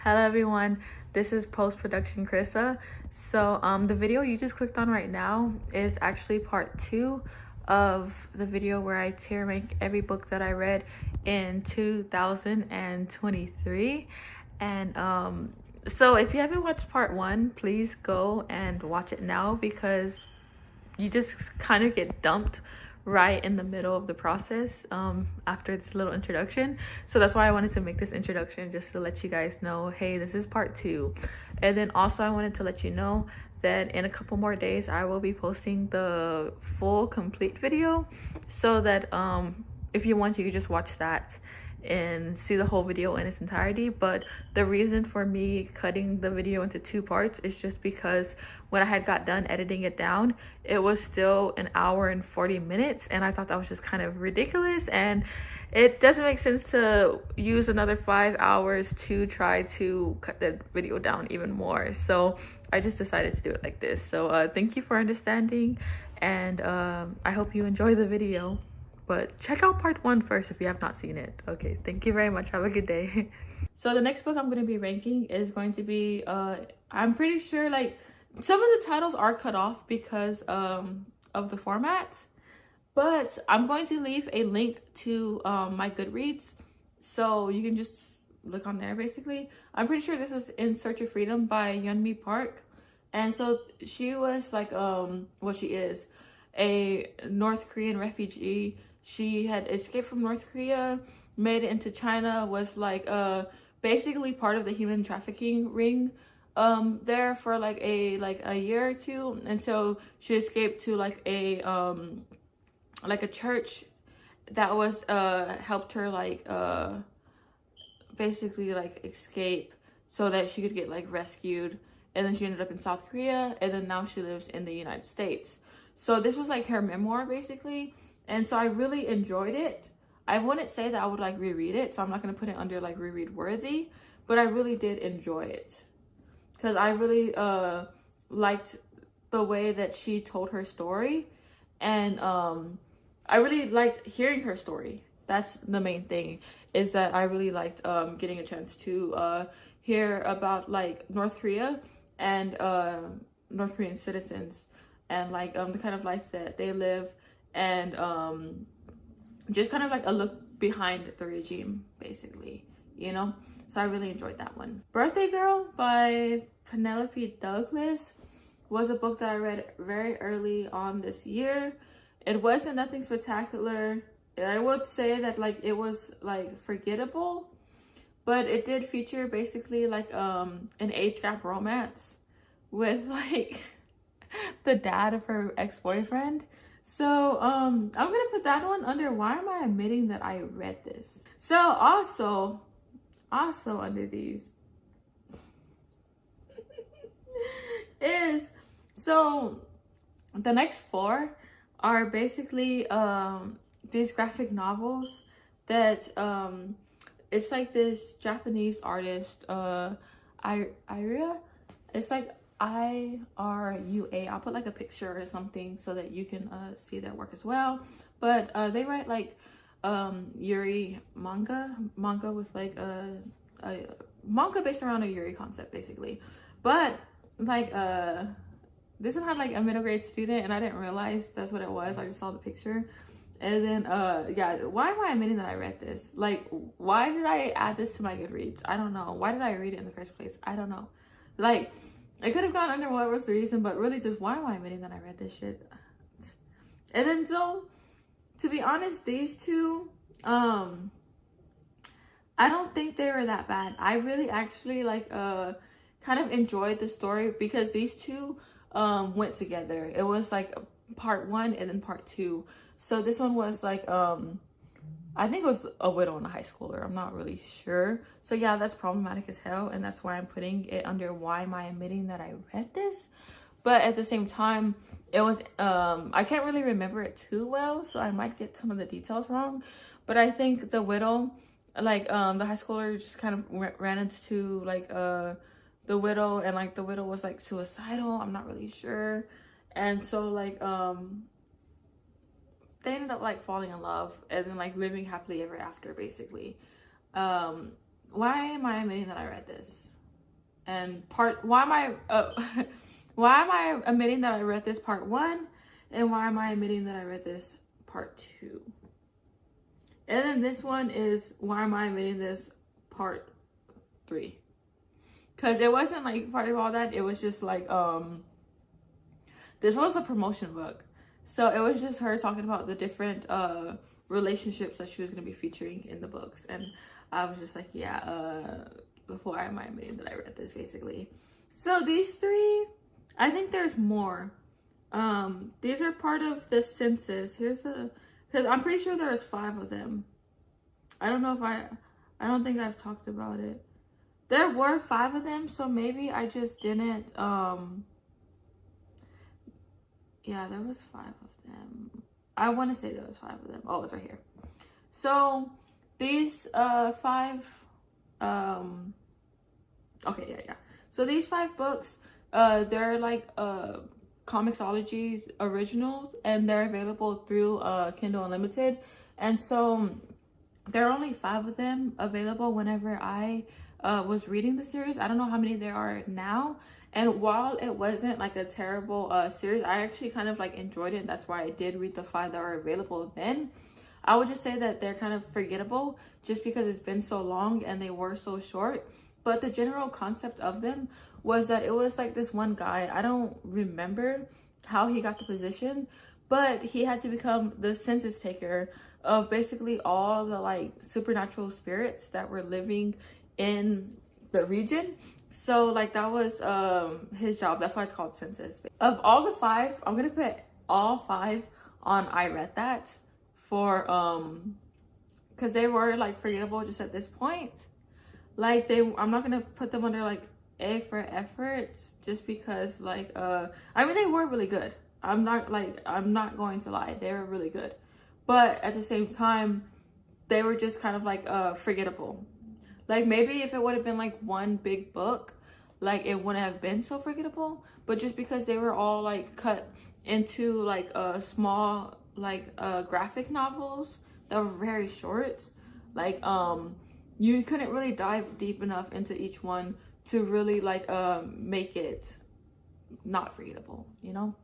Hello everyone, this is post-production Krissa. So the video you just clicked on right now is actually part 2 of the video where I tier rank every book that I read in 2023. And so if you haven't watched part 1, please go and watch it now, because you just kind of get dumped right in the middle of the process after this little introduction. So that's why I wanted to make this introduction, just to let you guys know, hey, this is part 2. And then also I wanted to let you know that in a couple more days I will be posting the full complete video, so that if you want, you can just watch that and see the whole video in its entirety. But the reason for me cutting the video into 2 parts is just because when I had got done editing it down, it was still 1 hour and 40 minutes, and I thought that was just kind of ridiculous, and it doesn't make sense to use another 5 hours to try to cut the video down even more. So I just decided to do it like this. So thank you for understanding, and I hope you enjoy the video. But check out part 1 first if you have not seen it. Okay, thank you very much. Have a good day. So the next book I'm going to be ranking is going to be, I'm pretty sure like some of the titles are cut off because of the format. But I'm going to leave a link to my Goodreads, so you can just look on there basically. I'm pretty sure this was In Search of Freedom by Yeonmi Park. And so she was like, well, she is a North Korean refugee. She had escaped from North Korea, made it into China, was like basically part of the human trafficking ring there for like a year or two, until she escaped to like a church that was helped her like basically like escape so that she could get like rescued. And then she ended up in South Korea, and then now she lives in the United States. So this was like her memoir basically. And so I really enjoyed it. I wouldn't say that I would like reread it, so I'm not going to put it under like reread worthy, but I really did enjoy it, because I really liked the way that she told her story, and I really liked hearing her story. That's the main thing, is that I really liked getting a chance to hear about like North Korea and North Korean citizens, and like the kind of life that they live, and just kind of like a look behind the regime basically, you know. So I really enjoyed that one. Birthday Girl by Penelope Douglas was a book that I read very early on this year. It wasn't nothing spectacular. I would say that like it was like forgettable, but it did feature basically like an age gap romance with like the dad of her ex-boyfriend. So I'm gonna put that one under why am I admitting that I read this. So also under these is, so the next 4 are basically these graphic novels that it's like this Japanese artist, Iria. It's like IRUA. I'll put like a picture or something so that you can see their work as well. But they write like Yuri manga with like a manga based around a Yuri concept basically. But like this one had like a middle grade student, and I didn't realize that's what it was. I just saw the picture. And then yeah, why am I admitting that I read this? Like, why did I add this to my Goodreads? I don't know. Why did I read it in the first place? I don't know. Like, it could have gone under what was the reason, but really just why am I admitting that I read this shit? And then so, to be honest, these 2, I don't think they were that bad. I really actually like kind of enjoyed the story, because these 2 went together. It was like part 1 and then part 2. So this one was like I think it was a widow and a high schooler. I'm not really sure. So yeah, that's problematic as hell, and that's why I'm putting it under why am I admitting that I read this. But at the same time, it was I can't really remember it too well, so I might get some of the details wrong. But I think the widow, like the high schooler just kind of ran into like the widow, and like the widow was like suicidal. I'm not really sure. And so like they ended up like falling in love and then like living happily ever after basically. Why am I admitting that I read this? And why am I why am I admitting that I read this part 1, and why am I admitting that I read this part 2? And then this one is, why am I admitting this part 3? Because it wasn't like part of all that. It was just like this was a promotion book, so it was just her talking about the different relationships that she was going to be featuring in the books. And I was just like, yeah, why am I admitting that I read this, basically? So these 3, I think there's more. These are part of the census. Because I'm pretty sure there's 5 of them. I don't know if I don't think I've talked about it. There were 5 of them, so maybe I just didn't, yeah, there was 5 of them. I want to say there was 5 of them. Oh, it's right here. So these 5, okay, yeah. So these 5 books, they're like Comixology's originals, and they're available through Kindle Unlimited. And so there are only 5 of them available whenever I was reading the series. I don't know how many there are now. And while it wasn't like a terrible series, I actually kind of like enjoyed it. That's why I did read the 5 that are available then. I would just say that they're kind of forgettable just because it's been so long and they were so short. But the general concept of them was that it was like this one guy. I don't remember how he got the position, but he had to become the census taker of basically all the like supernatural spirits that were living in the region. So like that was his job. That's why it's called census. Of all the 5, I'm gonna put all 5 on I read that for because they were like forgettable just at this point. Like I'm not gonna put them under like A for effort just because like I mean they were really good. I'm not going to lie, they were really good, but at the same time they were just kind of like forgettable. Like maybe if it would have been like one big book, like it wouldn't have been so forgettable. But just because they were all like cut into like small like graphic novels that were very short, like you couldn't really dive deep enough into each one to really like make it not forgettable, you know?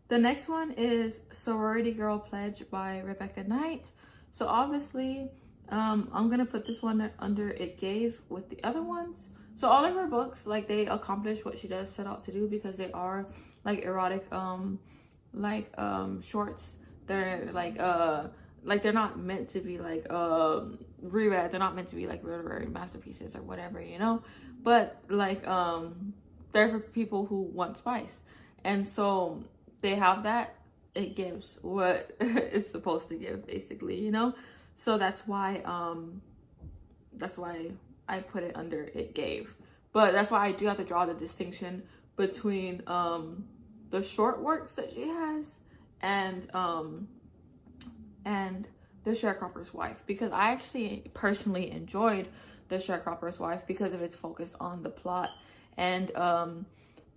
The next one is Sorority Girl Pledge by Rebecca Knight. So obviously, I'm gonna put this one under It Gave with the other ones. So all of her books, like they accomplish what she does set out to do because they are like erotic, shorts. They're like they're not meant to be like reread. They're not meant to be like literary masterpieces or whatever, you know. But like they're for people who want spice, and so they have that. It gives what it's supposed to give, basically, you know. So that's why I put it under It Gave. But that's why I do have to draw the distinction between the short works that she has and The Sharecropper's Wife, because I actually personally enjoyed The Sharecropper's Wife because of its focus on the plot and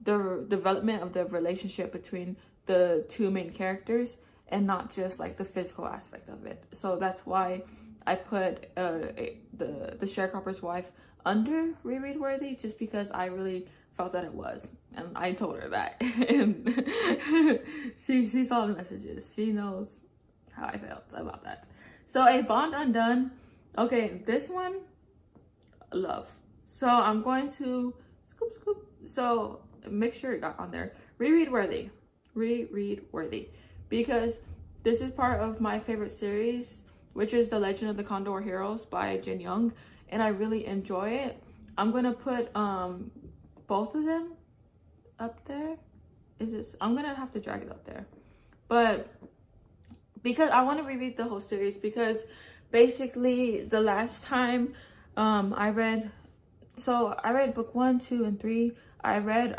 the development of the relationship between the 2 main characters and not just like the physical aspect of it. So that's why I put the Sharecropper's Wife under reread worthy, just because I really felt that it was, and I told her that, and she saw the messages. She knows how I felt about that. So A Bond Undone. Okay, this one, love. So I'm going to scoop. So make sure it got on there. Reread worthy, because this is part of my favorite series, which is The Legend of the Condor Heroes by Jin Young, and I really enjoy it. I'm gonna put both of them up there. I'm gonna have to drag it up there, but because I want to reread the whole series, because basically the last time I read book 1, 2, and 3. I read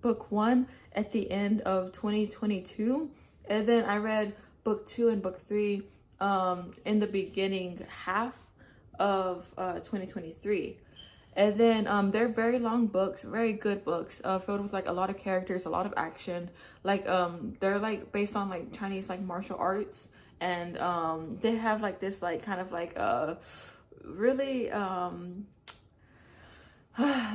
book 1 at the end of 2022, and then I read book 2 and book 3 in the beginning half of 2023. And then they're very long books, very good books, filled with like a lot of characters, a lot of action. Like they're like based on like Chinese like martial arts, and they have like this like kind of like really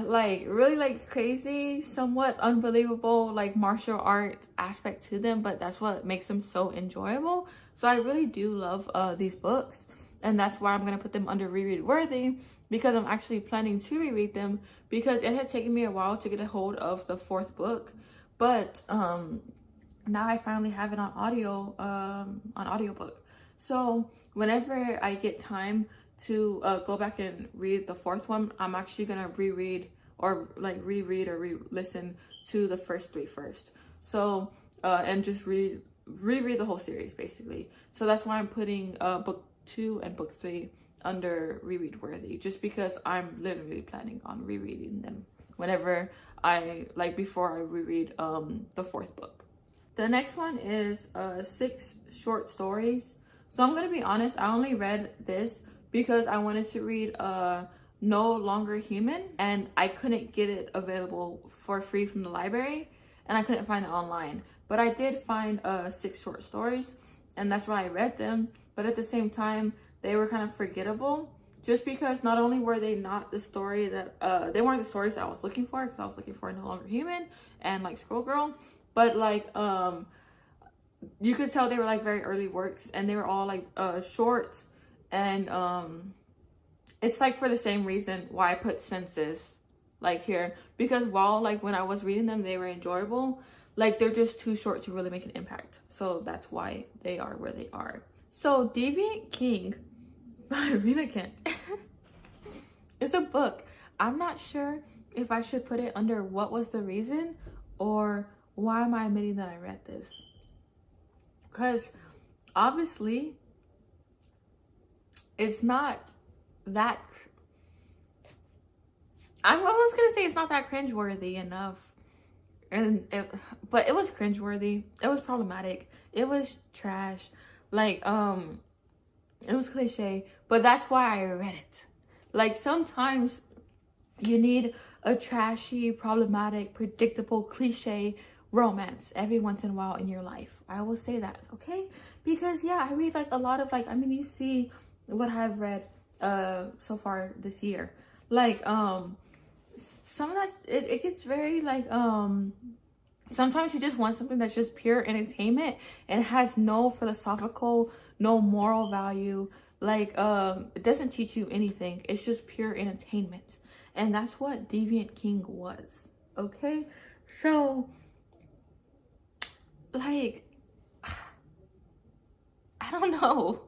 like really like crazy, somewhat unbelievable like martial art aspect to them, but that's what makes them so enjoyable. So I really do love these books, and that's why I'm gonna put them under reread worthy, because I'm actually planning to reread them, because it had taken me a while to get a hold of the fourth book, but now I finally have it on audio, on audiobook. So whenever I get time to go back and read the fourth one, I'm actually gonna reread or like reread or re-listen to the first three first. So and just reread the whole series basically. So that's why I'm putting book 2 and book 3 under reread worthy, just because I'm literally planning on rereading them whenever I like, before I reread the fourth book. The next one is 6 short stories. So I'm gonna be honest, I only read this because I wanted to read No Longer Human, and I couldn't get it available for free from the library, and I couldn't find it online. But I did find 6 short stories, and that's why I read them. But at the same time, they were kind of forgettable, just because not only were they not the story that they weren't the stories that I was looking for, because I was looking for No Longer Human and like Scroll Girl, but like you could tell they were like very early works, and they were all like short, and it's like for the same reason why I put Census like here, because while like when I was reading them they were enjoyable, like they're just too short to really make an impact. So that's why they are where they are. So Deviant King by Rena Kent is a book. I'm not sure if I should put it under what was the reason or why am I admitting that I read this, because obviously it's not that, I was gonna say it's not that cringeworthy enough, but it was cringeworthy. It was problematic. It was trash. Like it was cliche, but that's why I read it. Like sometimes you need a trashy, problematic, predictable, cliche romance every once in a while in your life. I will say that, okay? Because yeah, I read like a lot of like, I mean, you see what I've read so far this year. Like some of that it gets very like sometimes you just want something that's just pure entertainment and has no philosophical, no moral value. Like it doesn't teach you anything. It's just pure entertainment. And that's what Deviant King was. Okay? So like I don't know.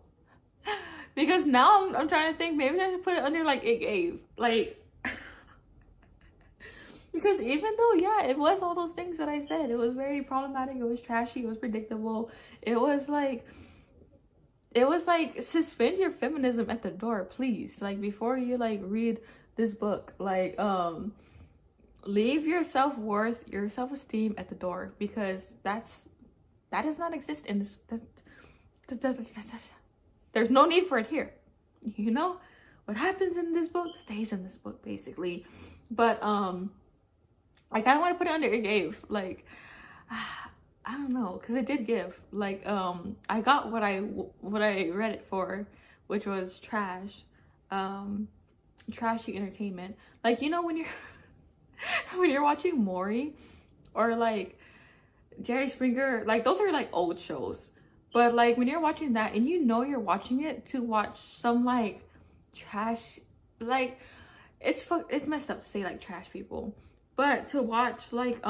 Because now I'm trying to think, maybe I should put it under like It Gave. Like because even though, yeah, it was all those things that I said, it was very problematic, it was trashy, it was predictable, it was like suspend your feminism at the door, please. Like before you like read this book, like leave your self-worth, your self-esteem at the door, because that does not exist in this. There's no need for it here. You know, what happens in this book stays in this book, basically. But I kind of want to put it under It Gave. Like I don't know, because it did give. Like I got what I read it for, which was trash, trashy entertainment. Like, you know, when you're when you're watching Maury or like Jerry Springer, like those are like old shows. But like when you're watching that and you know you're watching it to watch some like trash, like it's messed up to say like trash people, but to watch like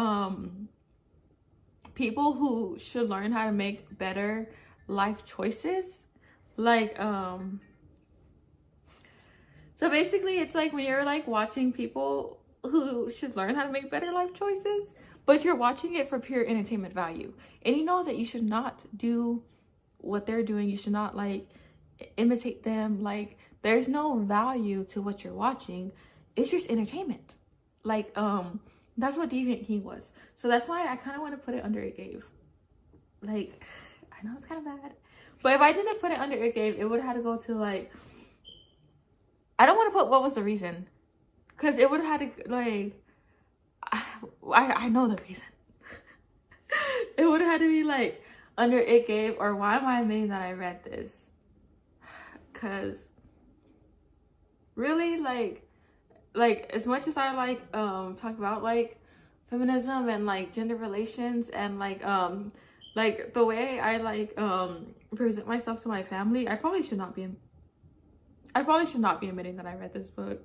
people who should learn how to make better life choices, like so basically it's like when you're like watching people who should learn how to make better life choices, but you're watching it for pure entertainment value, and you know that you should not do what they're doing, you should not like imitate them, like there's no value to what you're watching, it's just entertainment. Like that's what Deviant King was. So that's why I kind of want to put it under It Gave. Like I know it's kind of bad, but if I didn't put it under It Gave, it would have had to go to like, I don't want to put what was the reason, because it would have had to like I know the reason. It would have had to be like under It Gave, or why am I admitting that I read this? Because really like as much as I like talk about like feminism and like gender relations and like the way I like present myself to my family, I probably should not be admitting that I read this book.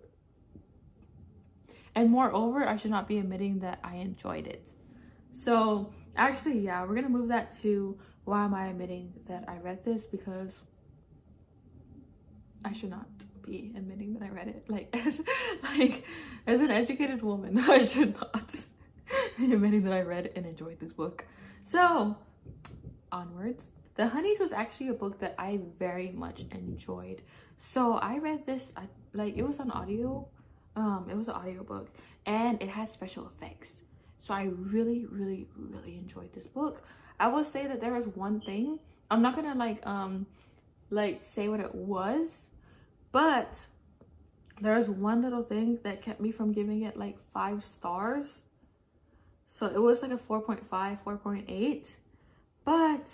And moreover, I should not be admitting that I enjoyed it. So actually, yeah, we're gonna move that to why am I admitting that I read this, because I should not be admitting that I read it. Like as an educated woman, I should not be admitting that I read and enjoyed this book. So onwards. The Honeys was actually a book that I very much enjoyed. So I read this, like it was on audio. It was an audiobook and it had special effects. So I really, really, really enjoyed this book. I will say that there was one thing. I'm not gonna like say what it was, but there was one little thing that kept me from giving it like 5 stars. So it was like a 4.5, 4.8. But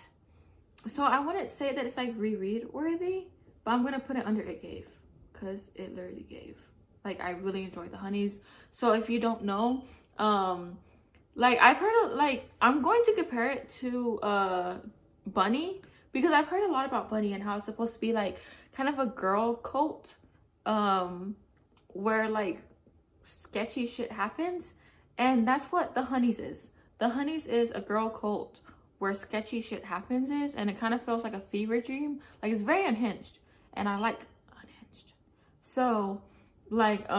so I wouldn't say that it's like reread worthy, but I'm gonna put it under it gave, because it literally gave. Like I really enjoyed the Honeys. So if you don't know, like I've heard like I'm going to compare it to Bunny, because I've heard a lot about Bunny and how it's supposed to be like kind of a girl cult where like sketchy shit happens, and that's what the Honeys is. The Honeys is a girl cult where sketchy shit happens and it kind of feels like a fever dream. Like it's very unhinged, and I like unhinged. So like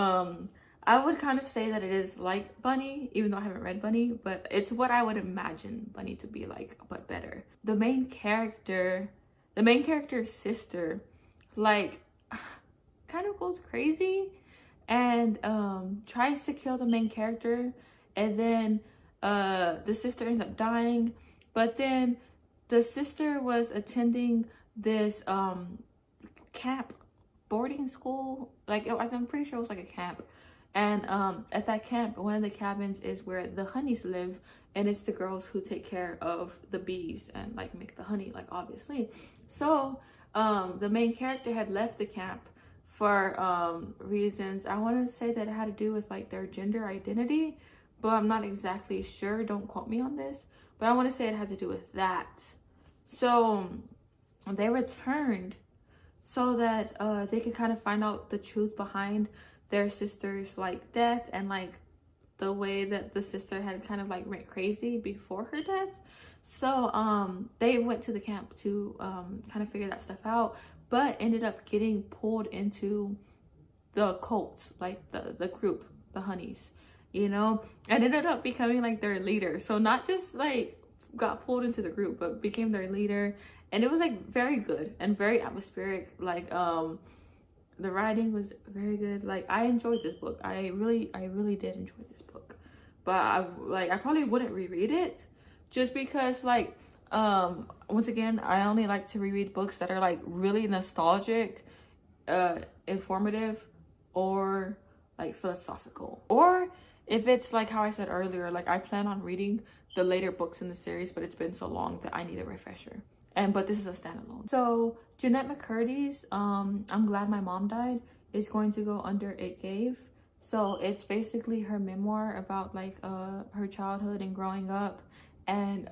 I would kind of say that it is like Bunny, even though I haven't read Bunny, but it's what I would imagine Bunny to be like, but better. The main character's sister like kind of goes crazy and tries to kill the main character, and then the sister ends up dying. But then the sister was attending this camp, boarding school, like I'm pretty sure it was like a camp. And at that camp, one of the cabins is where the Honeys live, and it's the girls who take care of the bees and like make the honey, like obviously. So the main character had left the camp for reasons. I want to say that it had to do with like their gender identity, but I'm not exactly sure. Don't quote me on this, but I want to say it had to do with that. So they returned so that they could kind of find out the truth behind their sister's like death, and like the way that the sister had kind of like went crazy before her death. So they went to the camp to kind of figure that stuff out, but ended up getting pulled into the cult, like the group, the Honeys, you know, and ended up becoming like their leader. So not just like got pulled into the group, but became their leader. And it was like very good and very atmospheric. Like the writing was very good. Like I enjoyed this book. I really did enjoy this book. But I probably wouldn't reread it, just because like once again, I only like to reread books that are like really nostalgic, informative, or like philosophical. Or if it's like how I said earlier, like I plan on reading the later books in the series, but it's been so long that I need a refresher. But this is a standalone. So Jeanette McCurdy's I'm Glad My Mom Died is going to go under It Gave. So it's basically her memoir about like her childhood and growing up, and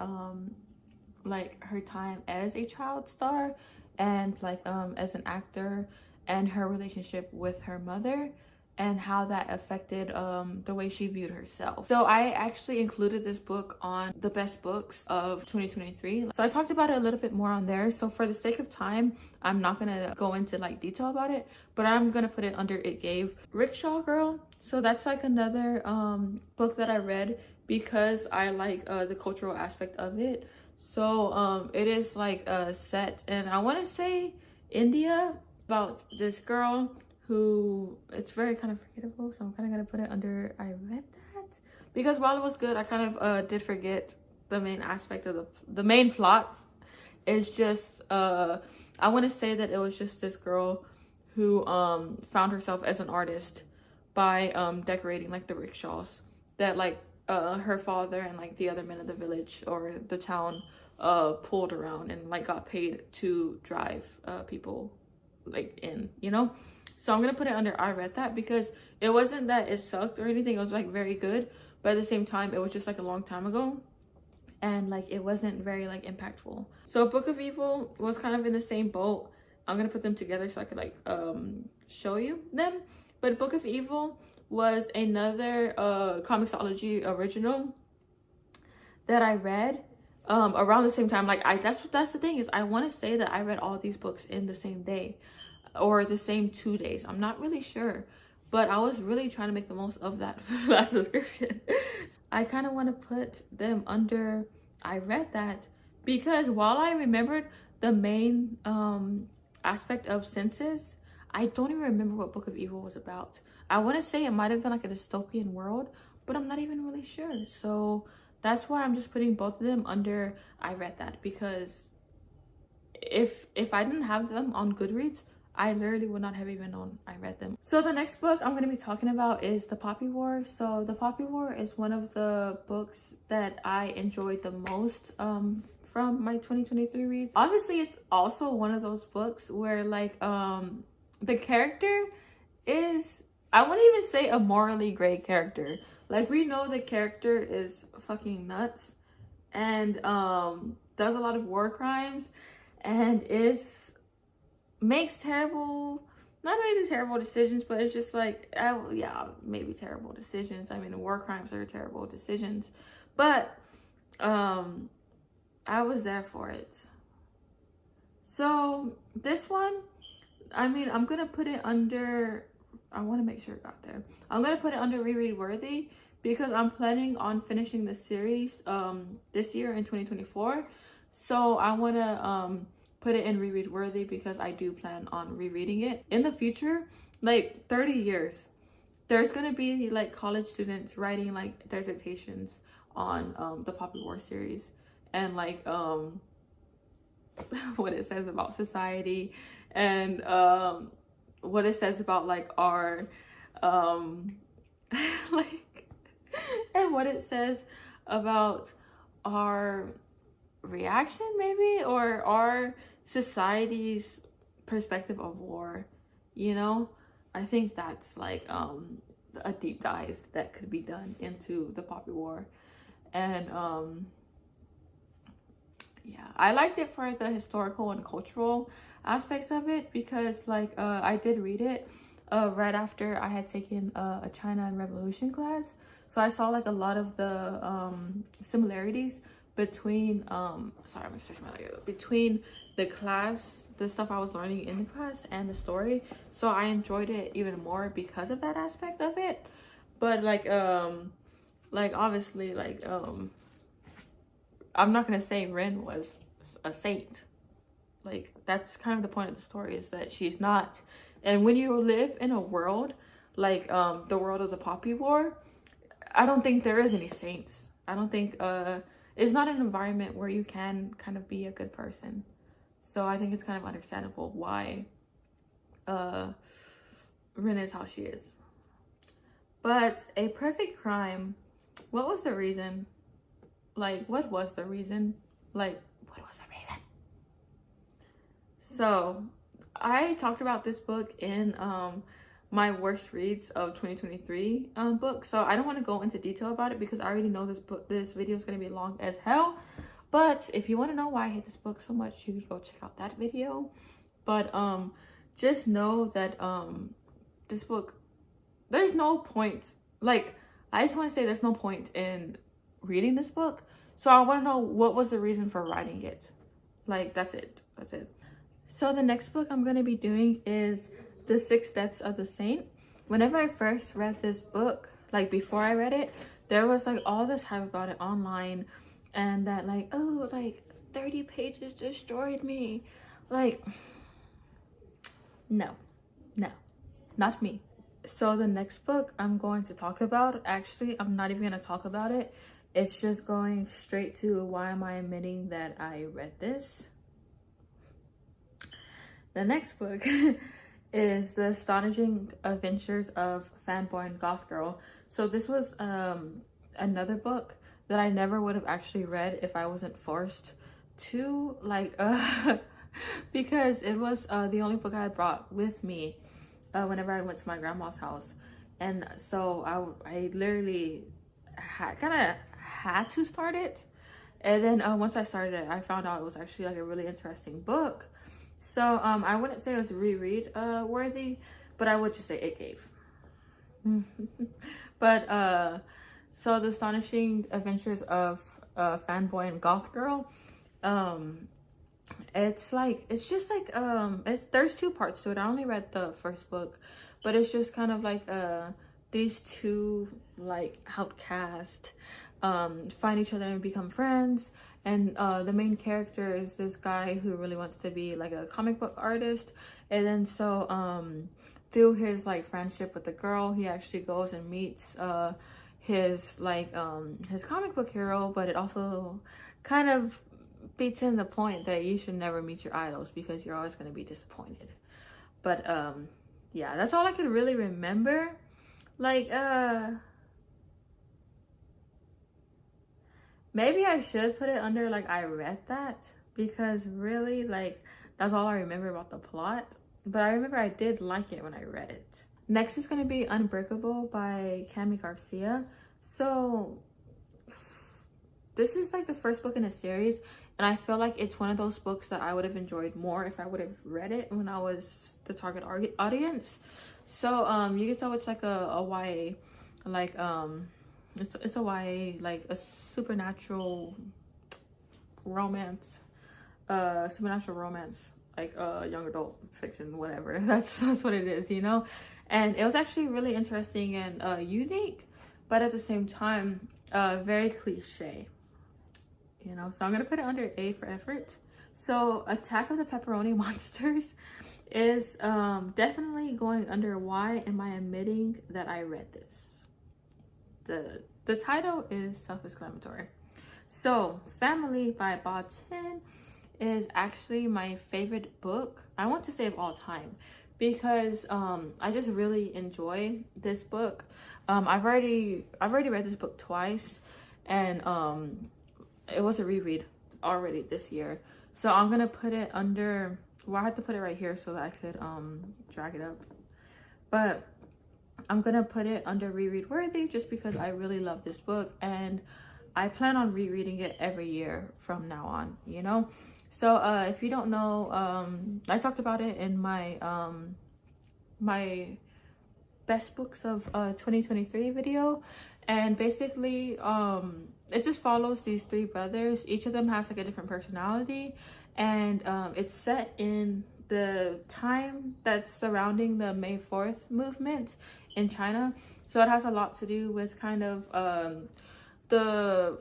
like her time as a child star, and like as an actor, and her relationship with her mother, and how that affected the way she viewed herself. So I actually included this book on the best books of 2023. So I talked about it a little bit more on there. So for the sake of time, I'm not gonna go into like detail about it, but I'm gonna put it under It Gave. Rickshaw Girl. So that's like another book that I read because I like the cultural aspect of it. So it is like set in, I wanna say, India, about this girl who, it's very kind of forgettable, so I'm kind of gonna put it under I read that, because while it was good, I kind of did forget the main aspect of the main plot. Is just I want to say that it was just this girl who found herself as an artist by decorating like the rickshaws that like her father and like the other men of the village or the town pulled around and like got paid to drive people like in, you know. So I'm gonna put it under I read that, because it wasn't that it sucked or anything. It was like very good, but at the same time it was just like a long time ago, and like it wasn't very like impactful. So Book of Evil was kind of in the same boat. I'm gonna put them together so I could like show you them. But Book of Evil was another comicsology original that I read around the same time. Like that's the thing, is I want to say that I read all these books in the same day or the same 2 days. I'm not really sure, but I was really trying to make the most of that last description. I kind of want to put them under I read that, because while I remembered the main aspect of senses, I don't even remember what Book of Evil was about. I want to say it might have been like a dystopian world, but I'm not even really sure. So that's why I'm just putting both of them under I read that, because if I didn't have them on Goodreads, I literally would not have even known I read them. So the next book I'm going to be talking about is The Poppy War. So The Poppy War is one of the books that I enjoyed the most from my 2023 reads. Obviously, it's also one of those books where like the character is, I wouldn't even say a morally gray character. Like, we know the character is fucking nuts and does a lot of war crimes and makes terrible, not maybe terrible decisions, but it's just like, yeah, maybe terrible decisions. I mean, war crimes are terrible decisions, but I was there for it. So this one, I mean, I'm gonna put it under, I want to make sure it got there. I'm gonna put it under reread worthy, because I'm planning on finishing the series this year in 2024. So I want to put it in reread worthy, because I do plan on rereading it in the future. Like 30 years, there's gonna be like college students writing like dissertations on the Poppy War series, and like what it says about society, and what it says about like our like, and what it says about our reaction maybe, or our society's perspective of war, you know. I think that's like a deep dive that could be done into the Poppy War. And yeah, I liked it for the historical and cultural aspects of it, because like I did read it right after I had taken a China and Revolution class, so I saw like a lot of the similarities between sorry, I'm gonna search my audio, between the class, the stuff I was learning in the class, and the story. So I enjoyed it even more because of that aspect of it. But like obviously like I'm not gonna say Rin was a saint. Like, that's kind of the point of the story, is that she's not. And when you live in a world like the world of the Poppy War, I don't think there is any saints. I don't think it's not an environment where you can kind of be a good person. So I think it's kind of understandable why Rin is how she is. But A Perfect Crime, what was the reason? Like, what was the reason? Like, what was the reason? So I talked about this book in my worst reads of 2023 book. So I don't want to go into detail about it, because I already know this video is going to be long as hell. But if you want to know why I hate this book so much, you can go check out that video. But just know that this book, there's no point. Like, I just want to say there's no point in reading this book. So I want to know, what was the reason for writing it? Like, that's it. That's it. So the next book I'm going to be doing is The 6 Deaths of the Saint. Whenever I first read this book, like before I read it, there was like all this hype about it online, and that like, oh, like 30 pages destroyed me. Like, no, not me. So the next book I'm going to talk about, actually, I'm not even going to talk about it. It's just going straight to why am I admitting that I read this. The next book is The Astonishing Adventures of Fanboy and Goth Girl. So this was another book that I never would have actually read if I wasn't forced to, like, because it was the only book I had brought with me whenever I went to my grandma's house. And so I literally kind of had to start it. And then once I started it, I found out it was actually like a really interesting book. So I wouldn't say it was reread worthy, but I would just say it gave. But so The Astonishing Adventures of Fanboy and Goth Girl, it's just like there's two parts to it. I only read the first book, but it's just kind of like these two like outcasts find each other and become friends. And the main character is this guy who really wants to be like a comic book artist. And then so through his like friendship with the girl, he actually goes and meets his comic book hero. But it also kind of beats in the point that you should never meet your idols because you're always going to be disappointed. But yeah, that's all I could really remember. Like maybe I should put it under like I read that, because really like that's all I remember about the plot. But I remember I did like it when I read it. Next is going to be Unbreakable by Cami Garcia. So this is like the first book in a series, and I feel like it's one of those books that I would have enjoyed more if I would have read it when I was the target audience. So you can tell it's like a YA, like it's a YA, like a supernatural romance, like young adult fiction, whatever. That's what it is, you know. And it was actually really interesting and unique, but at the same time very cliche, you know. So I'm gonna put it under A for effort. So Attack of the Pepperoni Monsters is definitely going under why am I admitting that I read this. The title is self-explanatory. So Family by Ba Chin is actually my favorite book, I want to say, of all time, because I just really enjoy this book. I've already read this book twice, and it was a reread already this year. So I'm gonna put it under, well, I had to put it right here so that I could drag it up, but I'm gonna put it under reread worthy just because I really love this book and I plan on rereading it every year from now on, you know. So if you don't know, I talked about it in my my best books of 2023 video, and basically it just follows these three brothers. Each of them has like a different personality, and it's set in the time that's surrounding the May 4th movement in China. So it has a lot to do with kind of the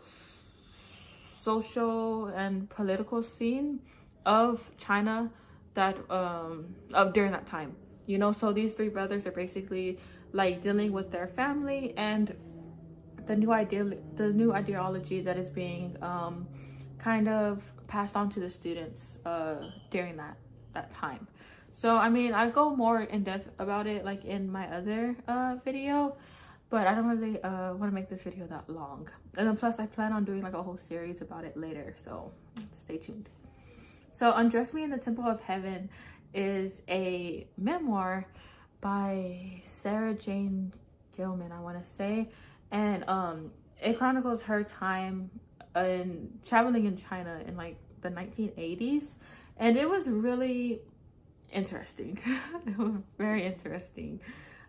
social and political scene of China that of during that time, you know. So these three brothers are basically like dealing with their family and the new ideology that is being kind of passed on to the students during that time. So I mean, I go more in depth about it like in my other video, but I don't really want to make this video that long. And then plus I plan on doing like a whole series about it later, so stay tuned. So Undress Me in the Temple of Heaven is a memoir by Sarah Jane Gilman, I want to say, and it chronicles her time in traveling in China in like the 1980s, and it was really interesting. It was very interesting.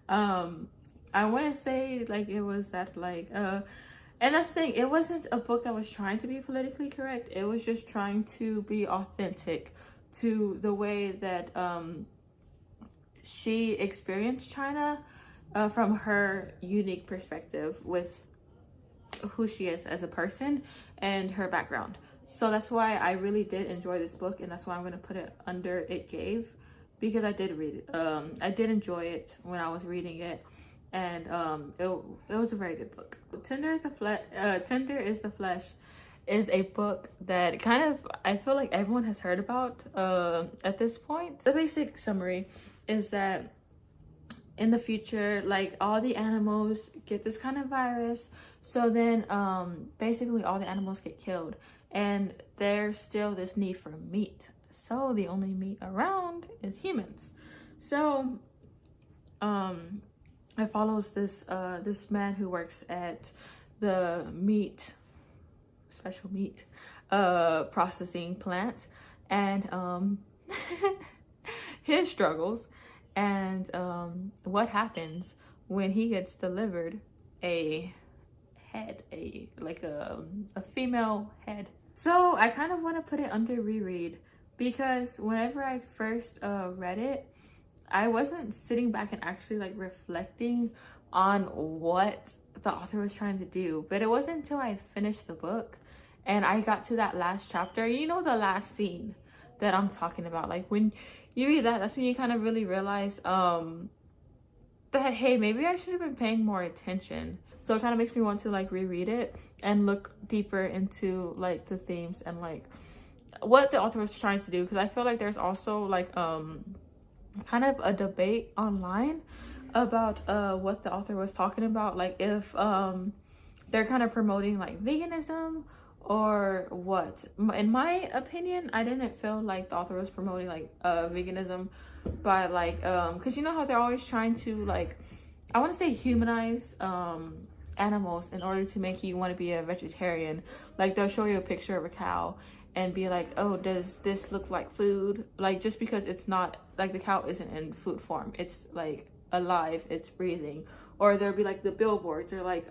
I want to say like it was that like and that's the thing, it wasn't a book that was trying to be politically correct. It was just trying to be authentic to the way that she experienced China from her unique perspective with who she is as a person and her background. So that's why I really did enjoy this book, and that's why I'm going to put it under It Gave, because I did read it. I did enjoy it when I was reading it, and it was a very good book. Tender is the Flesh is a book that kind of I feel like everyone has heard about at this point. The basic summary is that in the future, like, all the animals get this kind of virus, so then basically all the animals get killed, and there's still this need for meat, so the only meat around is humans. So it follows this this man who works at the special meat processing plant, and his struggles, and what happens when he gets delivered a head, a female head. So I kind of want to put it under reread, because whenever I first read it, I wasn't sitting back and actually like reflecting on what the author was trying to do. But it wasn't until I finished the book and I got to that last chapter, you know, the last scene that I'm talking about. Like when you read that, that's when you kind of really realize that, hey, maybe I should have been paying more attention. So it kind of makes me want to like reread it and look deeper into like the themes and like what the author was trying to do. Because I feel like there's also like kind of a debate online about what the author was talking about, like if they're kind of promoting like veganism or what. In my opinion, I didn't feel like the author was promoting like veganism by like because you know how they're always trying to like, I want to say, humanize animals in order to make you want to be a vegetarian. Like they'll show you a picture of a cow and be like, oh, does this look like food? Like just because it's not, like the cow isn't in food form, it's like alive, it's breathing. Or there'll be like the billboards, they're like,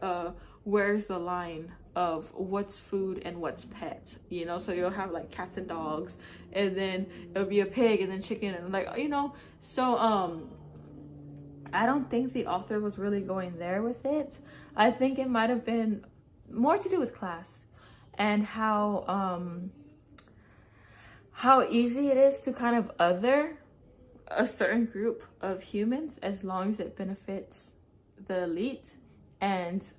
where's the line of what's food and what's pet, you know? So you'll have like cats and dogs, and then it'll be a pig, and then chicken, and like, you know. So I don't think the author was really going there with it. I think it might have been more to do with class and how easy it is to kind of other a certain group of humans as long as it benefits the elite, and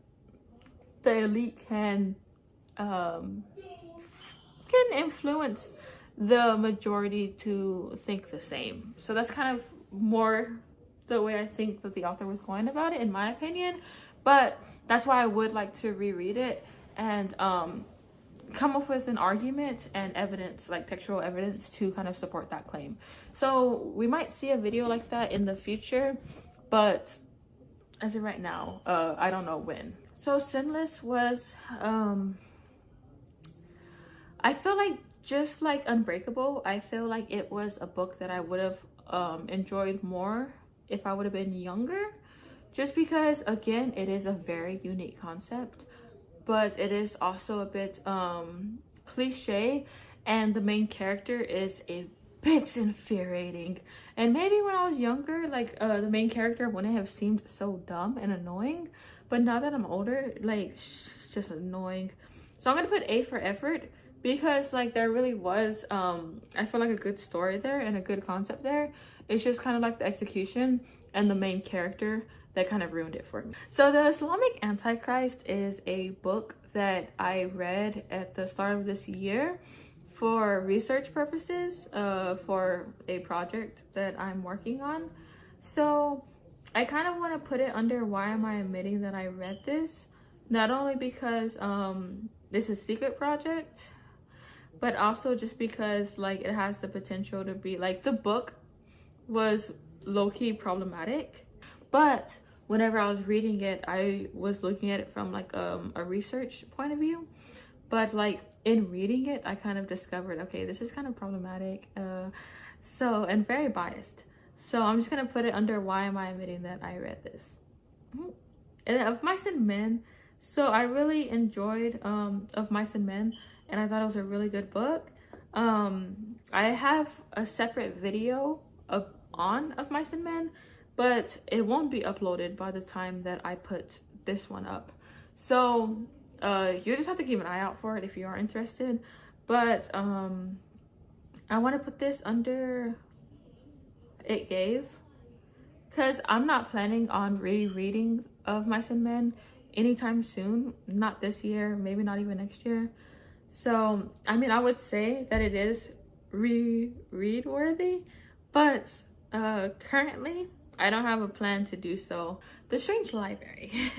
the elite can influence the majority to think the same. So that's kind of more the way I think that the author was going about it, in my opinion. But that's why I would like to reread it and come up with an argument and evidence, like textual evidence, to kind of support that claim. So we might see a video like that in the future, but as of right now, I don't know when. So Sinless was, I feel like just like Unbreakable, I feel like it was a book that I would have enjoyed more if I would have been younger, just because, again, it is a very unique concept, but it is also a bit cliche, and the main character is a bit infuriating. And maybe when I was younger, like the main character wouldn't have seemed so dumb and annoying, but now that I'm older, like it's just annoying. So I'm gonna put A for effort, because like there really was I feel like a good story there and a good concept there. It's just kind of like the execution and the main character that kind of ruined it for me. So The Islamic Antichrist is a book that I read at the start of this year for research purposes, for a project that I'm working on. So I kind of want to put it under why am I admitting that I read this, not only because this is a secret project, but also just because like it has the potential to be like, the book was low-key problematic, but whenever I was reading it, I was looking at it from like a research point of view. But like in reading it, I kind of discovered, okay, this is kind of problematic, so, and very biased. So I'm just gonna put it under why am I admitting that I read this. And Of Mice and Men, so I really enjoyed Of Mice and Men, and I thought it was a really good book. I have a separate video on Of Mice and Men, but it won't be uploaded by the time that I put this one up. So you just have to keep an eye out for it if you are interested. But I want to put this under It Gave, because I'm not planning on rereading Of Mice and Men anytime soon. Not this year, maybe not even next year. So I mean, I would say that it is reread worthy, but currently I don't have a plan to do so. The Strange Library.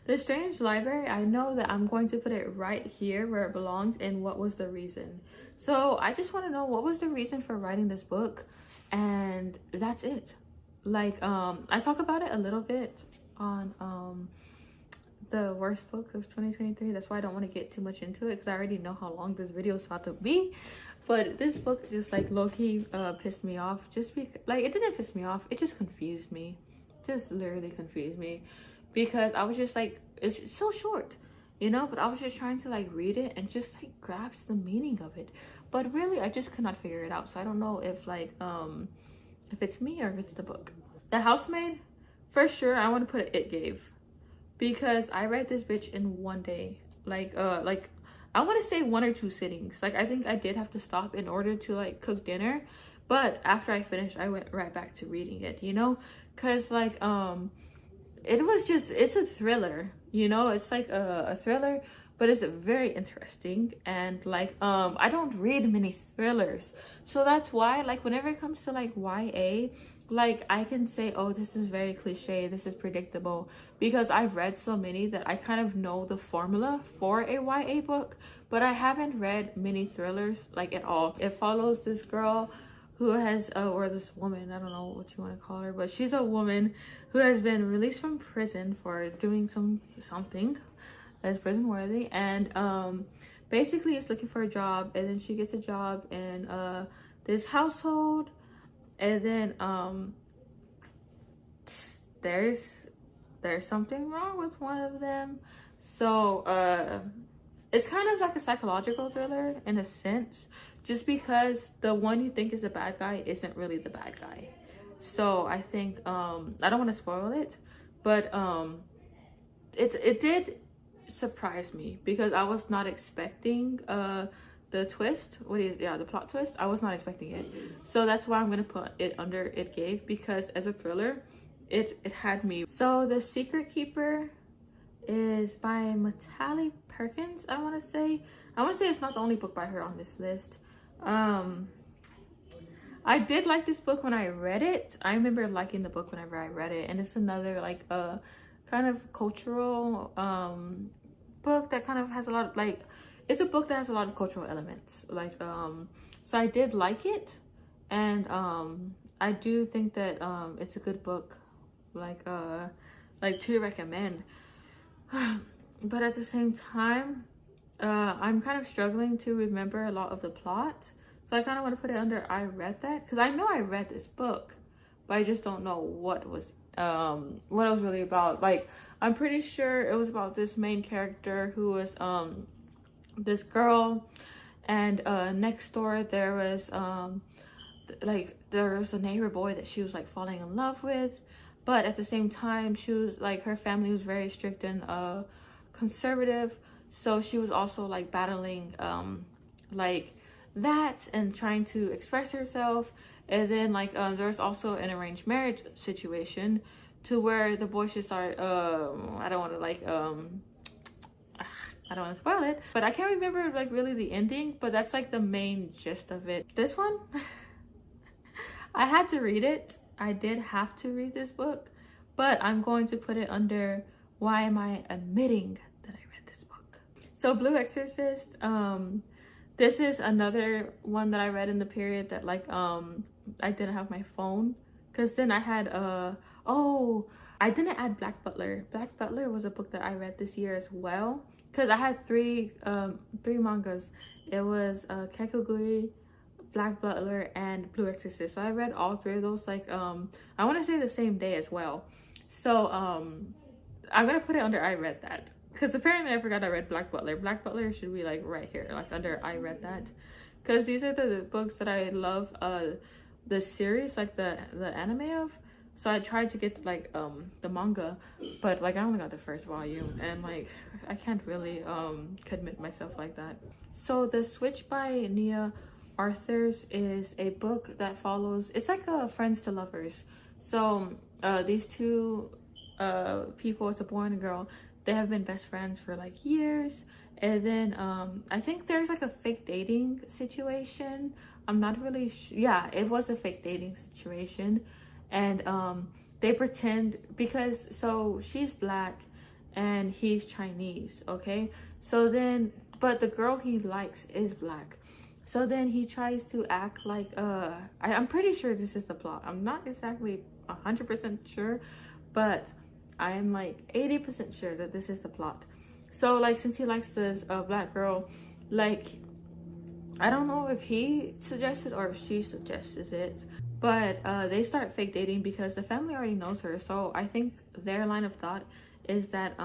The Strange Library, I know that I'm going to put it right here where it belongs, and what was the reason. So I just want to know, what was the reason for writing this book? And that's it. Like I talk about it a little bit on the worst books of 2023. That's why I don't want to get too much into it, because I already know how long this video is about to be. But this book just like low-key pissed me off, just because like it didn't piss me off, it just confused me. Just literally confused me, because I was just like, it's so short, you know, but I was just trying to like read it and just like grasp the meaning of it, but really I just could not figure it out. So I don't know if like if it's me or if it's the book. The Housemaid, for sure I want to put It Gave, because I read this bitch in one day. Like I want to say 1 or 2 sittings. Like I think I did have to stop in order to like cook dinner, but after I finished I went right back to reading it, you know, because like it was just, it's a thriller, you know, it's like a thriller, but it's very interesting. And like I don't read many thrillers, so that's why like whenever it comes to like YA, like I can say, oh, this is very cliche, this is predictable, because I've read so many that I kind of know the formula for a YA book. But I haven't read many thrillers like at all. It follows this girl who has or this woman, I don't know what you want to call her, but she's a woman who has been released from prison for doing something that's prison worthy, and basically is looking for a job. And then she gets a job in this household, and then there's something wrong with one of them. So it's kind of like a psychological thriller in a sense, just because the one you think is the bad guy isn't really the bad guy. So I think I don't want to spoil it, but it did surprise me, because I was not expecting the twist. The plot twist, I was not expecting it. So that's why I'm gonna put it under It Gave, because as a thriller it had me. So The Secret Keeper is by Matali Perkins. I want to say it's not the only book by her on this list. I did like this book when I read it. I remember liking the book whenever I read it, and it's another like kind of cultural book that kind of has a lot of like, it's a book that has a lot of cultural elements, like so I did like it, and I do think that it's a good book, like to recommend. But at the same time, I'm kind of struggling to remember a lot of the plot, so I kind of want to put it under I read that, because I know I read this book, but I just don't know what it was really about. Like I'm pretty sure it was about this main character who was this girl, and next door there was a neighbor boy that she was like falling in love with, but at the same time she was like, her family was very strict and conservative, so she was also like battling like that and trying to express herself. And then like there's also an arranged marriage situation, to where the boy should start I don't want to like I don't want to spoil it, but I can't remember like really the ending, but that's like the main gist of it. This one I had to read it. I did have to read this book, but I'm going to put it under why am I admitting that I read this book. So Blue Exorcist, this is another one that I read in the period that like I didn't have my phone, because then I had I didn't add Black Butler. Black Butler was a book that I read this year as well, because I had three mangas. It was Kekuguri, Black Butler, and Blue Exorcist. So I read all 3 of those like I want to say the same day as well. So I'm gonna put it under I read that, because apparently I forgot I read Black Butler. Black Butler should be like right here, like under I read that, because these are the books that I love the series, like the anime of. So I tried to get like the manga, but like I only got the first volume, and like I can't really commit myself like that. So The Switch by Nia Arthurs is a book that follows, it's like a friends to lovers. So these 2 people, it's a boy and a girl, they have been best friends for like years, and then I think there's like a fake dating situation. I'm not really yeah, it was a fake dating situation. And they pretend, because so she's black and he's Chinese, okay? So then, but the girl he likes is black, so then he tries to act like I'm pretty sure this is the plot, I'm not exactly 100% sure, but I'm like 80% sure that this is the plot. So like, since he likes this black girl, like, I don't know if he suggested or if she suggests it, but they start fake dating because the family already knows her. So I think their line of thought is that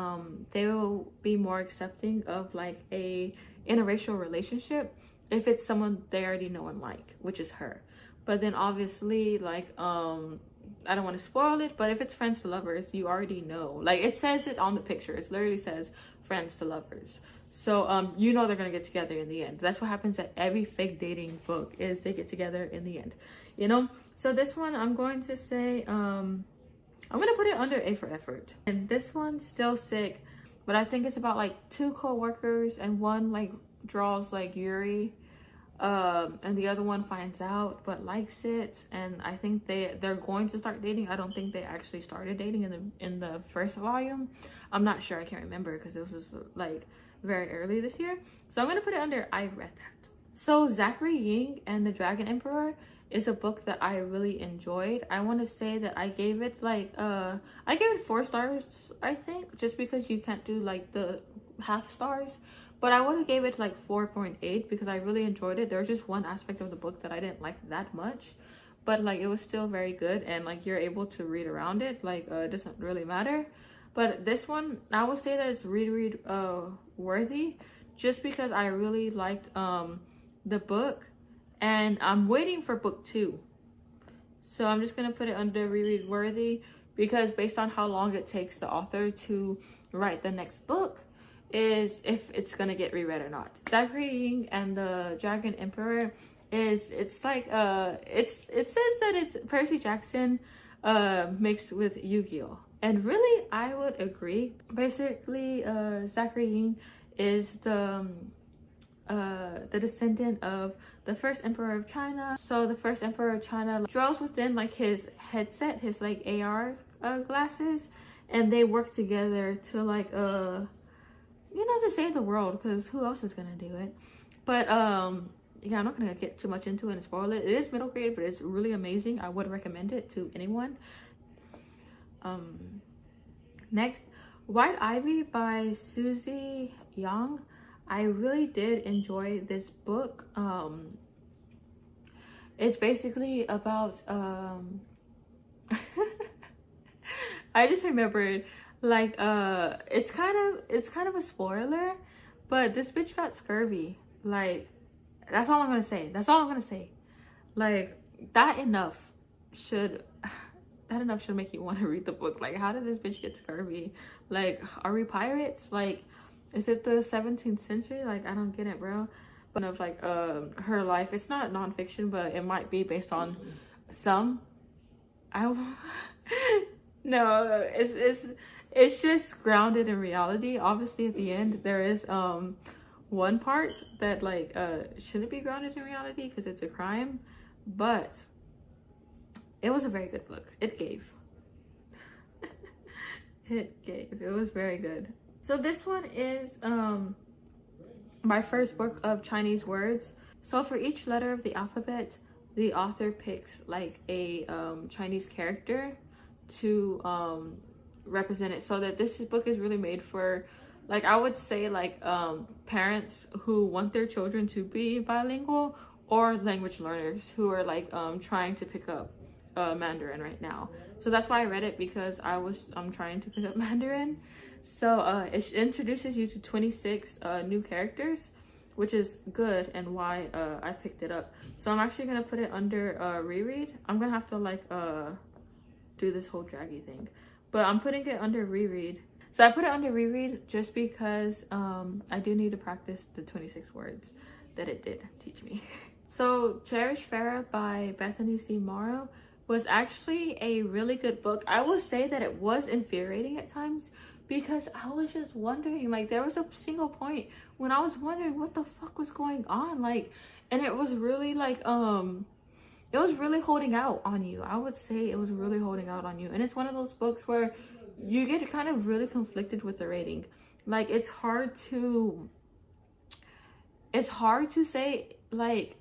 they will be more accepting of like a interracial relationship if it's someone they already know and like, which is her. But then obviously, like, I don't want to spoil it, but if it's friends to lovers, you already know. Like, it says it on the picture. It literally says friends to lovers. So you know they're gonna get together in the end. That's what happens at every fake dating book, is they get together in the end, you know. So this one, I'm going to say I'm gonna put it under A for effort. And this one's still sick, but I think it's about like two co-workers, and one like draws like Yuri, and the other one finds out but likes it, and I think they're going to start dating. I don't think they actually started dating in the first volume. I'm not sure, I can't remember because it was like very early this year. So I'm gonna put it under I read that. So Zachary Ying and the Dragon Emperor is a book that I really enjoyed. I want to say that I gave it like I gave it 4 stars, I think, just because you can't do like the half stars. But I would have gave it like 4.8 because I really enjoyed it. There was just one aspect of the book that I didn't like that much, but like it was still very good, and like you're able to read around it. Like it doesn't really matter. But this one, I would say that it's read worthy, just because I really liked the book, and I'm waiting for book 2. So I'm just gonna put it under reread worthy, because based on how long it takes the author to write the next book is if it's gonna get reread or not. Zachary Ying and the Dragon Emperor it's like it says that it's Percy Jackson mixed with Yu-Gi-Oh! And really, I would agree. Basically, Zachary Ying is the descendant of the first emperor of China. So the first emperor of China dwells within like his headset, his like AR glasses, and they work together to like you know, to save the world, because who else is gonna do it? But yeah, I'm not gonna get too much into it and spoil it. It is middle grade, but it's really amazing. I would recommend it to anyone. Next, White Ivy by Susie Young. I really did enjoy this book. It's basically about I just remembered, like it's kind of a spoiler, but this bitch got scurvy. Like, that's all I'm gonna say. That's all I'm gonna say. Like, that enough should make you want to read the book. Like, how did this bitch get scurvy? Like, are we pirates? Like, is it the 17th century? Like, I don't get it, bro. But of like her life, it's not nonfiction, but it might be based on some. No, it's just grounded in reality. Obviously, at the end, there is one part that like shouldn't be grounded in reality because it's a crime, but it was a very good book. It gave. It was very good. So this one is my first book of Chinese words. So for each letter of the alphabet, the author picks like a Chinese character to represent it. So that this book is really made for, like, I would say like parents who want their children to be bilingual, or language learners who are like trying to pick up Mandarin right now. So that's why I read it, because I'm trying to pick up Mandarin. So it introduces you to 26 new characters, which is good, and why I picked it up. So I'm actually gonna put it under reread. I'm gonna have to like do this whole draggy thing, but I'm putting it under reread. So I put it under reread just because I do need to practice the 26 words that it did teach me. So Cherish Farah by Bethany C. Morrow was actually a really good book. I will say that it was infuriating at times, because I was just wondering, like, there was a single point when I was wondering what the fuck was going on, like, and it was really like it was really holding out on you. I would say it was really holding out on you. And it's one of those books where you get kind of really conflicted with the rating. Like, it's hard to say, like,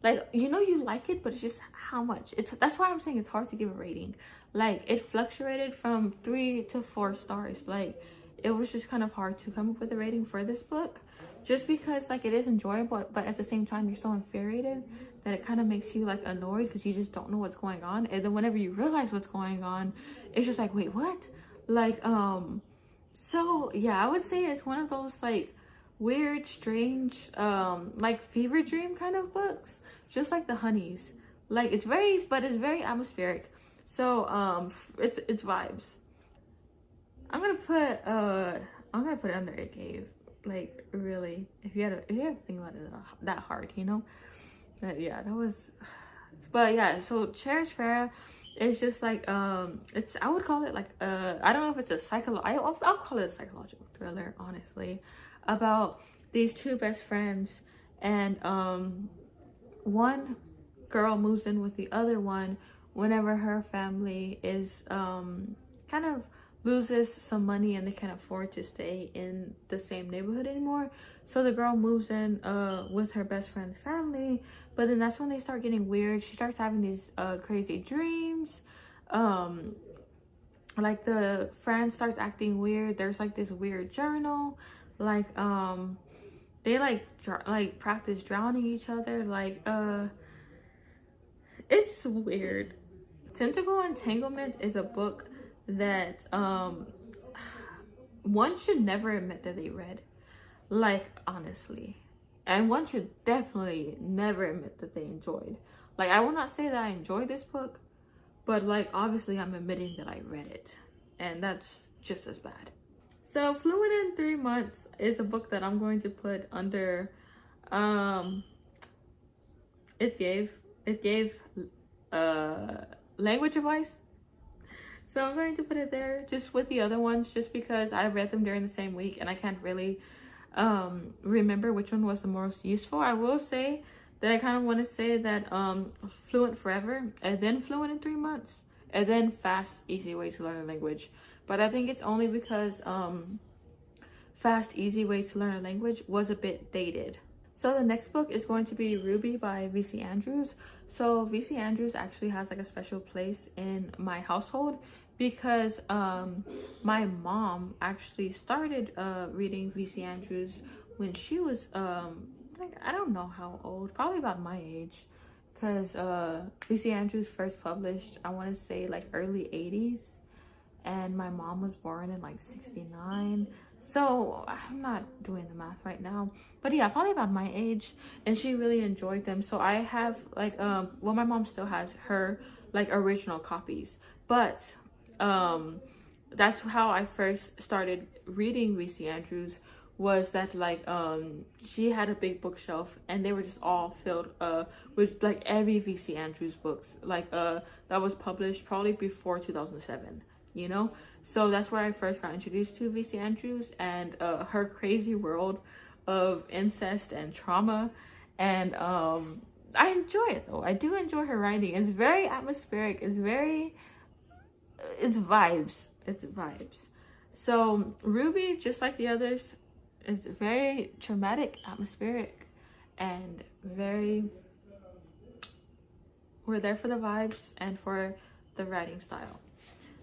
Like, you know, you like it, but it's just how much. That's why I'm saying it's hard to give a rating. Like, it fluctuated from 3 to 4 stars. Like, it was just kind of hard to come up with a rating for this book, just because like it is enjoyable, but at the same time you're so infuriated that it kind of makes you like annoyed because you just don't know what's going on. And then whenever you realize what's going on, it's just like, wait, what? Like, so yeah, I would say it's one of those like weird, strange, like fever dream kind of books, just like the Honeys. Like, it's very atmospheric. So it's vibes. I'm gonna put it under It Gave. Like, really, if you had to think about it that hard, you know. But yeah, that was. But yeah, so Cherish Farah is just like it's, I would call it like I don't know if it's a I'll call it a psychological thriller, honestly, about these two best friends, and one girl moves in with the other one whenever her family is kind of loses some money and they can't afford to stay in the same neighborhood anymore. So the girl moves in with her best friend's family, but then that's when they start getting weird. She starts having these crazy dreams. Like, the friend starts acting weird. There's like this weird journal, like they like practice drowning each other. Like, it's weird. Tentacle Entanglement is a book that one should never admit that they read, like, honestly, and one should definitely never admit that they enjoyed. Like, I will not say that I enjoyed this book, but like, obviously I'm admitting that I read it, and that's just as bad. So Fluent in 3 Months is a book that I'm going to put under it gave language advice. So I'm going to put it there just with the other ones, just because I read them during the same week and I can't really remember which one was the most useful. I will say that I kind of want to say that Fluent Forever, and then Fluent in 3 Months, and then Fast, Easy Way to Learn a Language. But I think it's only because Fast, Easy Way to Learn a Language was a bit dated. So the next book is going to be Ruby by V.C. Andrews. So V.C. Andrews actually has like a special place in my household because my mom actually started reading V.C. Andrews when she was like, I don't know how old, probably about my age, because V.C. Andrews first published, I want to say like early 80s, and my mom was born in like 69. So I'm not doing the math right now, but yeah, probably about my age, and she really enjoyed them. So I have like well, my mom still has her like original copies, but that's how I first started reading V.C. Andrews, was that like she had a big bookshelf and they were just all filled with like every V.C. Andrews books, like that was published probably before 2007, you know. So that's where I first got introduced to V.C. Andrews and her crazy world of incest and trauma. And I enjoy it though. I do enjoy her writing. It's very atmospheric. It's vibes. It's vibes. So Ruby, just like the others, is very traumatic, atmospheric, and we're there for the vibes and for the writing style.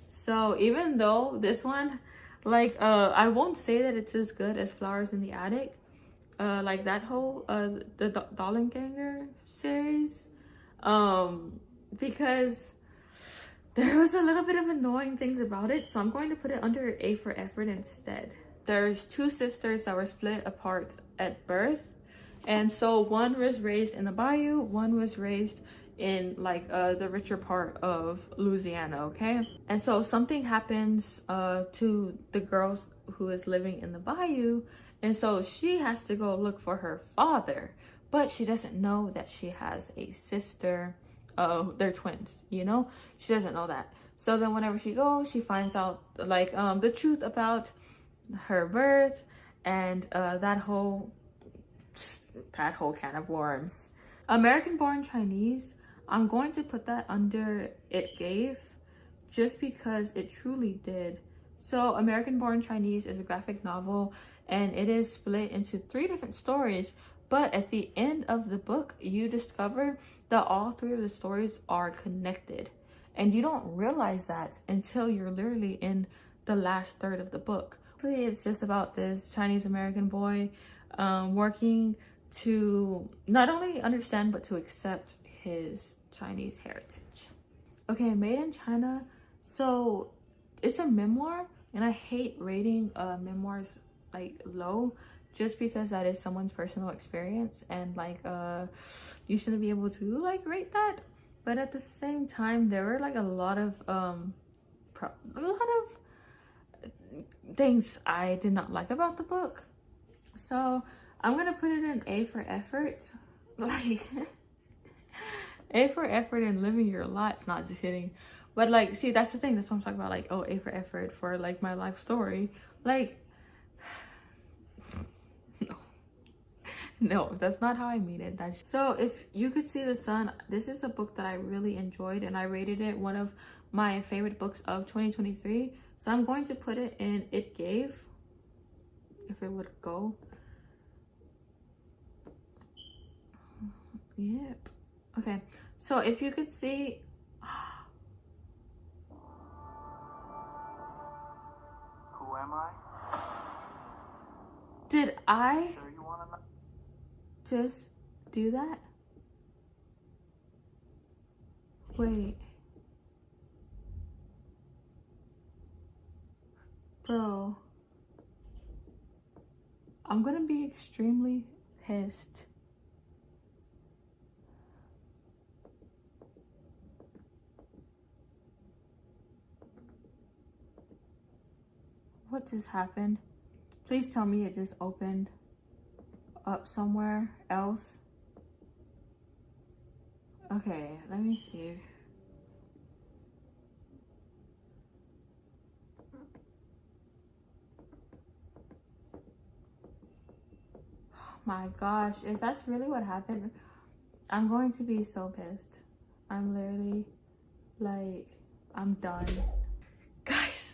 So even though this one, like, I won't say that it's as good as Flowers in the Attic, like that whole, the Dollenganger series, because there was a little bit of annoying things about it. So I'm going to put it under A for Effort instead. There's two sisters that were split apart at birth. And so one was raised in the bayou, one was raised in like the richer part of Louisiana, okay? And so something happens to the girl who is living in the bayou, and so she has to go look for her father, but she doesn't know that she has a sister. They're twins, you know? She doesn't know that. So then whenever she goes, she finds out like the truth about her birth, and that whole can of worms. American Born Chinese, I'm going to put that under It Gave, just because it truly did. So American Born Chinese is a graphic novel, and it is split into 3 different stories, But at the end of the book, you discover that all three of the stories are connected. And you don't realize that until you're literally in the last third of the book. It's just about this Chinese American boy working to not only understand but to accept his Chinese heritage. Okay, Made in China. So it's a memoir, and I hate rating memoirs like low, just because that is someone's personal experience, and like you shouldn't be able to like rate that. But at the same time, there were like a lot of things I did not like about the book. So I'm gonna put it in A for effort. Like A for effort in living your life. Not just kidding. But like, see, that's the thing. That's what I'm talking about. Like, oh, A for effort for like my life story. Like, no, that's not how I mean it. So if you could see the sun, this is a book that I really enjoyed, and I rated it one of my favorite books of 2023. So I'm going to put it in It Gave, if it would go. Yep. Okay, so if you could see, who am I? Did I Sure you wanna know? just do that? Wait. Bro. I'm gonna be extremely pissed. What just happened? Please tell me it just opened up somewhere else. Okay, let me see. Oh my gosh, if that's really what happened, I'm going to be so pissed. I'm literally like, I'm done. Guys.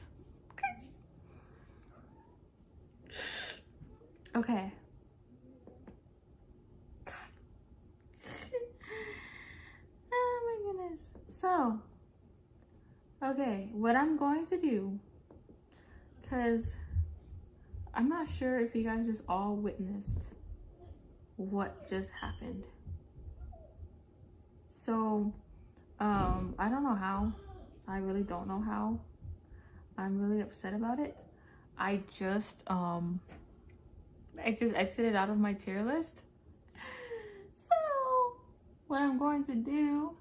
Okay. Oh my goodness. So, okay, what I'm going to do, because I'm not sure if you guys just all witnessed what just happened. So, I don't know how. I really don't know how. I'm really upset about it. I just exited out of my tier list. So what I'm going to do,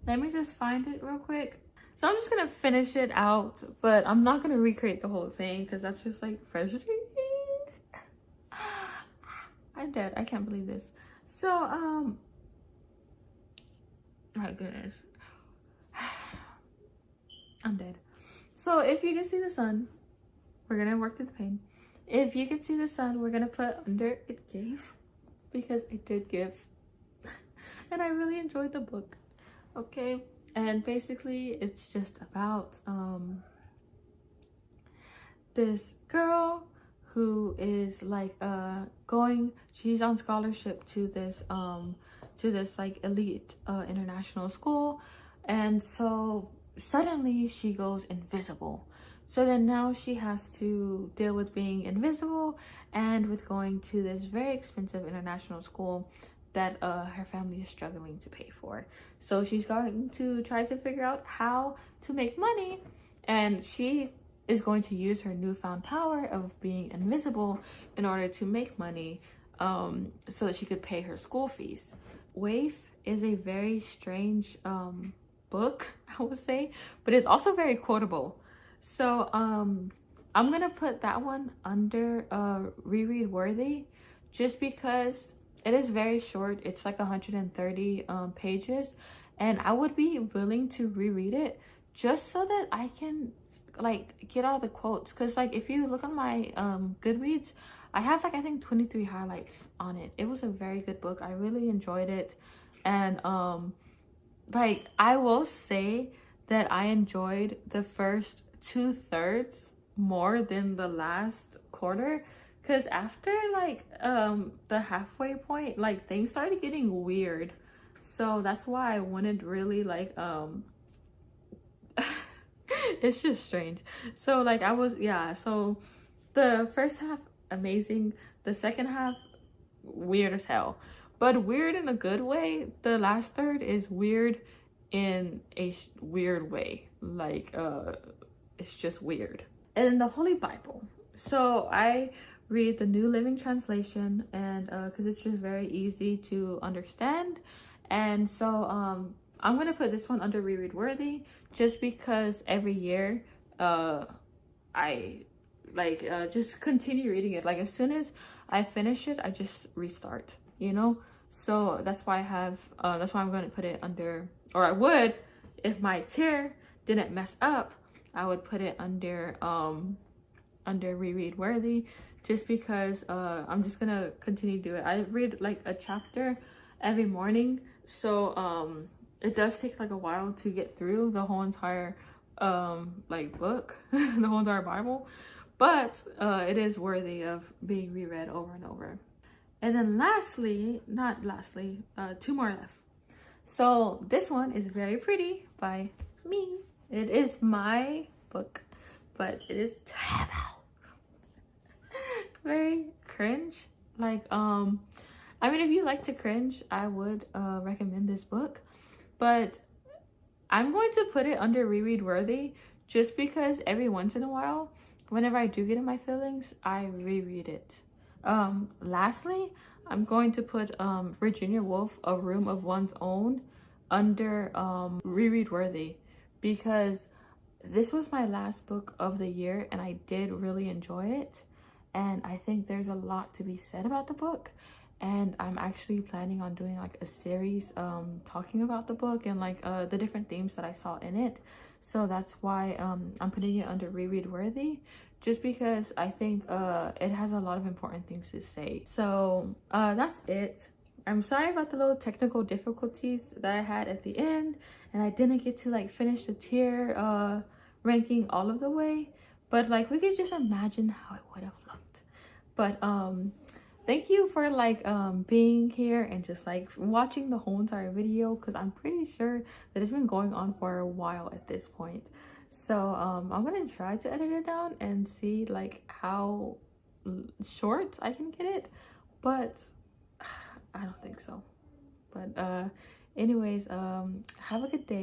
let me just find it real quick. So I'm just gonna finish it out, but I'm not gonna recreate the whole thing because that's just like frustrating. I'm dead. I can't believe this. So my goodness, I'm dead. So if you can see the sun, we're gonna work through the pain. If you can see the sun, we're gonna put under It Gave, because it did give. And I really enjoyed the book. Okay, and basically it's just about this girl who is like she's on scholarship to this like elite international school, and so suddenly she goes invisible. So then now she has to deal with being invisible and with going to this very expensive international school that her family is struggling to pay for. So she's going to try to figure out how to make money, and she is going to use her newfound power of being invisible in order to make money so that she could pay her school fees. Waif is a very strange book, I would say, but it's also very quotable. So I'm gonna put that one under reread worthy, just because it is very short. It's like 130 pages, and I would be willing to reread it just so that I can like get all the quotes, because like if you look on my Goodreads, I have like I think 23 highlights on it. It was a very good book. I really enjoyed it, and like I will say that I enjoyed the first 2/3 more than the last quarter, because after like the halfway point, like things started getting weird. So that's why I wouldn't really like it's just strange. So like I was, yeah, so the first half amazing, the second half weird as hell, but weird in a good way. The last third is weird in a weird way, like it's just weird. And the Holy Bible, so I read the New Living Translation, and because it's just very easy to understand. And so I'm gonna put this one under reread worthy, just because every year I like just continue reading it. Like as soon as I finish it, I just restart, you know. So that's why I have that's why I'm going to put it under, or I would, if my tier didn't mess up, I would put it under under reread worthy, just because I'm just gonna continue to do it. I read like a chapter every morning, so it does take like a while to get through the whole entire like book, the whole entire Bible, but it is worthy of being reread over and over. And then lastly, not lastly, two more left. So this one is Very Pretty by me. It is my book, but it is terrible. Very cringe. Like I mean, if you like to cringe, I would recommend this book, but I'm going to put it under reread worthy, just because every once in a while, whenever I do get in my feelings, I reread it. Lastly, I'm going to put Virginia Woolf, A Room of One's Own, under reread worthy, because this was my last book of the year and I did really enjoy it, and I think there's a lot to be said about the book. And I'm actually planning on doing like a series talking about the book and like the different themes that I saw in it. So that's why I'm putting it under reread worthy, just because I think it has a lot of important things to say. So that's it. I'm sorry about the little technical difficulties that I had at the end, and I didn't get to like finish the tier ranking all of the way, but like we could just imagine how it would have looked. But thank you for like being here and just like watching the whole entire video, because I'm pretty sure that it's been going on for a while at this point. So I'm gonna try to edit it down and see like how short I can get it, but I don't think so. But anyways, have a good day.